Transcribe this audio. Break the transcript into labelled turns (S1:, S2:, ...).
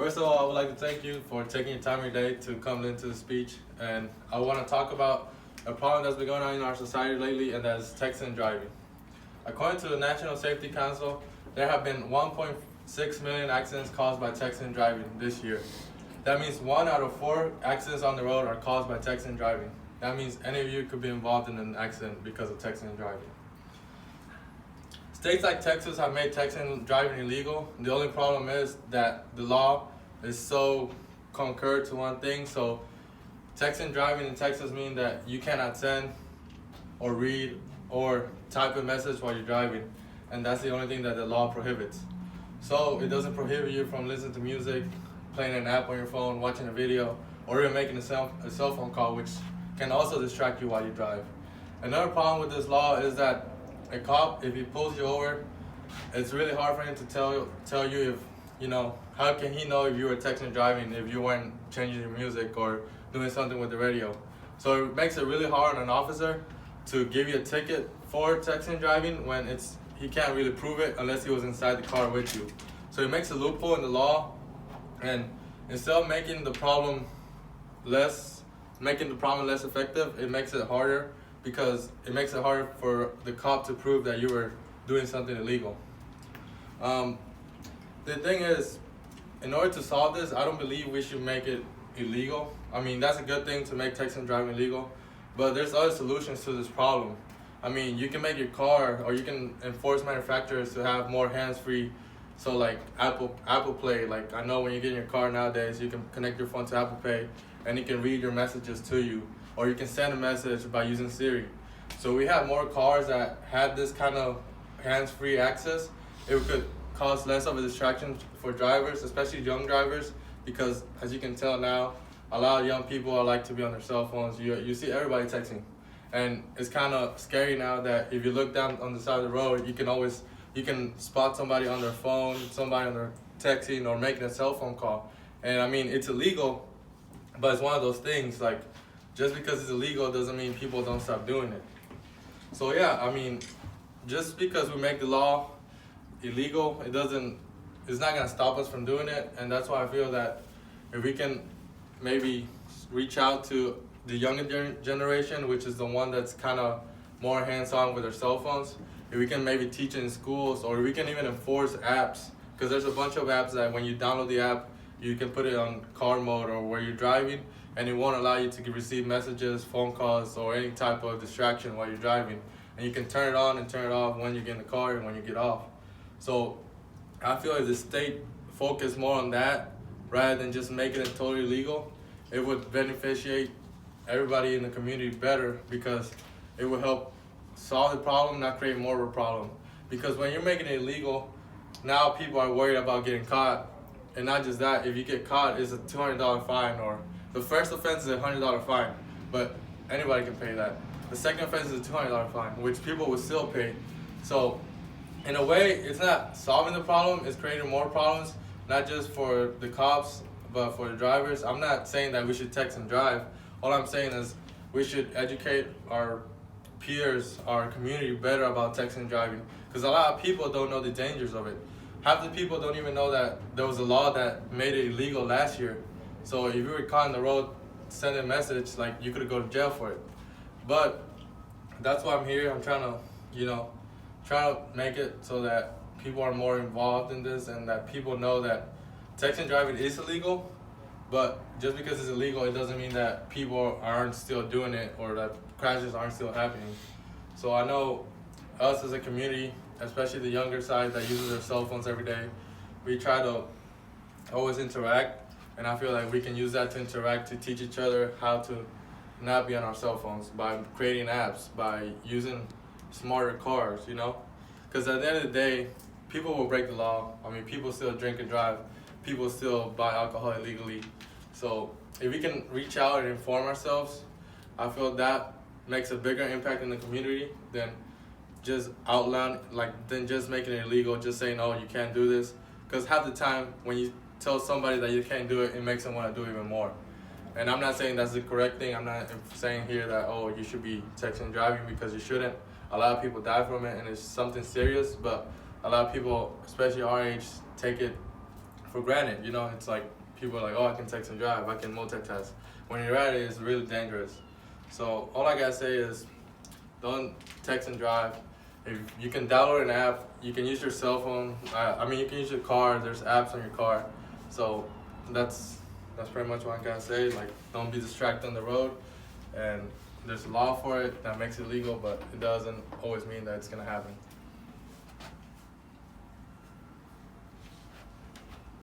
S1: First of all, I would like to thank you for taking your time of your day to come into the speech. And I want to talk about a problem that's been going on in our society lately, and that is texting and driving. According to the National Safety Council, there have been 1.6 million accidents caused by texting and driving this year. That means 1 out of 4 accidents on the road are caused by texting and driving. That means any of you could be involved in an accident because of texting and driving. States like Texas have made texting and driving illegal. The only problem is that the law is so concurred to one thing. So texting and driving in Texas mean that you cannot send or read or type a message while you're driving. And that's the only thing that the law prohibits. So it doesn't prohibit you from listening to music, playing an app on your phone, watching a video, or even making a cell phone call, which can also distract you while you drive. Another problem with this law is that a cop, if he pulls you over, it's really hard for him to tell you if, how can he know if you were texting and driving if you weren't changing your music or doing something with the radio. So it makes it really hard on an officer to give you a ticket for texting and driving when he can't really prove it unless he was inside the car with you. So it makes a loophole in the law, and instead of making the problem less effective, it makes it harder, because it makes it harder for the cop to prove that you were doing something illegal. The thing is, in order to solve this, I don't believe we should make it illegal. I mean, that's a good thing to make texting and driving illegal, but there's other solutions to this problem. I mean, you can make your car, or you can enforce manufacturers to have more hands-free. So like Apple Play, like I know when you get in your car nowadays, you can connect your phone to Apple Pay and it can read your messages to you, or you can send a message by using Siri. So we have more cars that had this kind of hands-free access. It could cause less of a distraction for drivers, especially young drivers, because as you can tell now, a lot of young people like to be on their cell phones. You see everybody texting. And it's kind of scary now that if you look down on the side of the road, you can spot somebody on their phone, somebody on their texting or making a cell phone call. And I mean, it's illegal, but it's one of those things, like, just because it's illegal doesn't mean people don't stop doing it. So yeah, I mean, just because we make the law illegal, it's not gonna stop us from doing it. And that's why I feel that if we can maybe reach out to the younger generation, which is the one that's kind of more hands-on with their cell phones, if we can maybe teach it in schools, or we can even enforce apps, because there's a bunch of apps that when you download the app, you can put it on car mode or where you're driving, and it won't allow you to receive messages, phone calls, or any type of distraction while you're driving. And you can turn it on and turn it off when you get in the car and when you get off. So I feel like the state focus more on that rather than just making it totally legal. It would beneficiate everybody in the community better, because it would help solve the problem, not create more of a problem. Because when you're making it illegal, now people are worried about getting caught. And not just that, if you get caught, it's a $200 fine, or the first offense is a $100 fine, but anybody can pay that. The second offense is a $200 fine, which people would still pay. So in a way, it's not solving the problem, it's creating more problems, not just for the cops, but for the drivers. I'm not saying that we should text and drive. All I'm saying is we should educate our peers, our community better about texting and driving, because a lot of people don't know the dangers of it. Half the people don't even know that there was a law that made it illegal last year. So if you were caught on the road sending a message, like, you could go to jail for it. But that's why I'm here. I'm trying to make it so that people are more involved in this, and that people know that texting and driving is illegal. But just because it's illegal, it doesn't mean that people aren't still doing it, or that crashes aren't still happening. So I know us as a community, especially the younger side that uses their cell phones every day, we try to always interact, and I feel like we can use that to interact, to teach each other how to not be on our cell phones, by creating apps, by using smarter cars, Because at the end of the day, people will break the law. I mean, people still drink and drive. People still buy alcohol illegally. So if we can reach out and inform ourselves, I feel that makes a bigger impact in the community than just than just making it illegal, just saying, oh, you can't do this. Because half the time when you tell somebody that you can't do it, it makes them want to do even more. And I'm not saying that's the correct thing. I'm not saying here that, oh, you should be texting and driving, because you shouldn't. A lot of people die from it, and it's something serious, but a lot of people, especially our age, take it for granted. You know, it's like people are like, oh, I can text and drive, I can multitask. When you're at it, it's really dangerous. So all I gotta say is, don't text and drive. If you can download an app, you can use your cell phone. I mean, you can use your car. There's apps on your car. So that's pretty much what I gotta say. Like, don't be distracted on the road. And there's a law for it that makes it legal, but it doesn't always mean that it's gonna happen.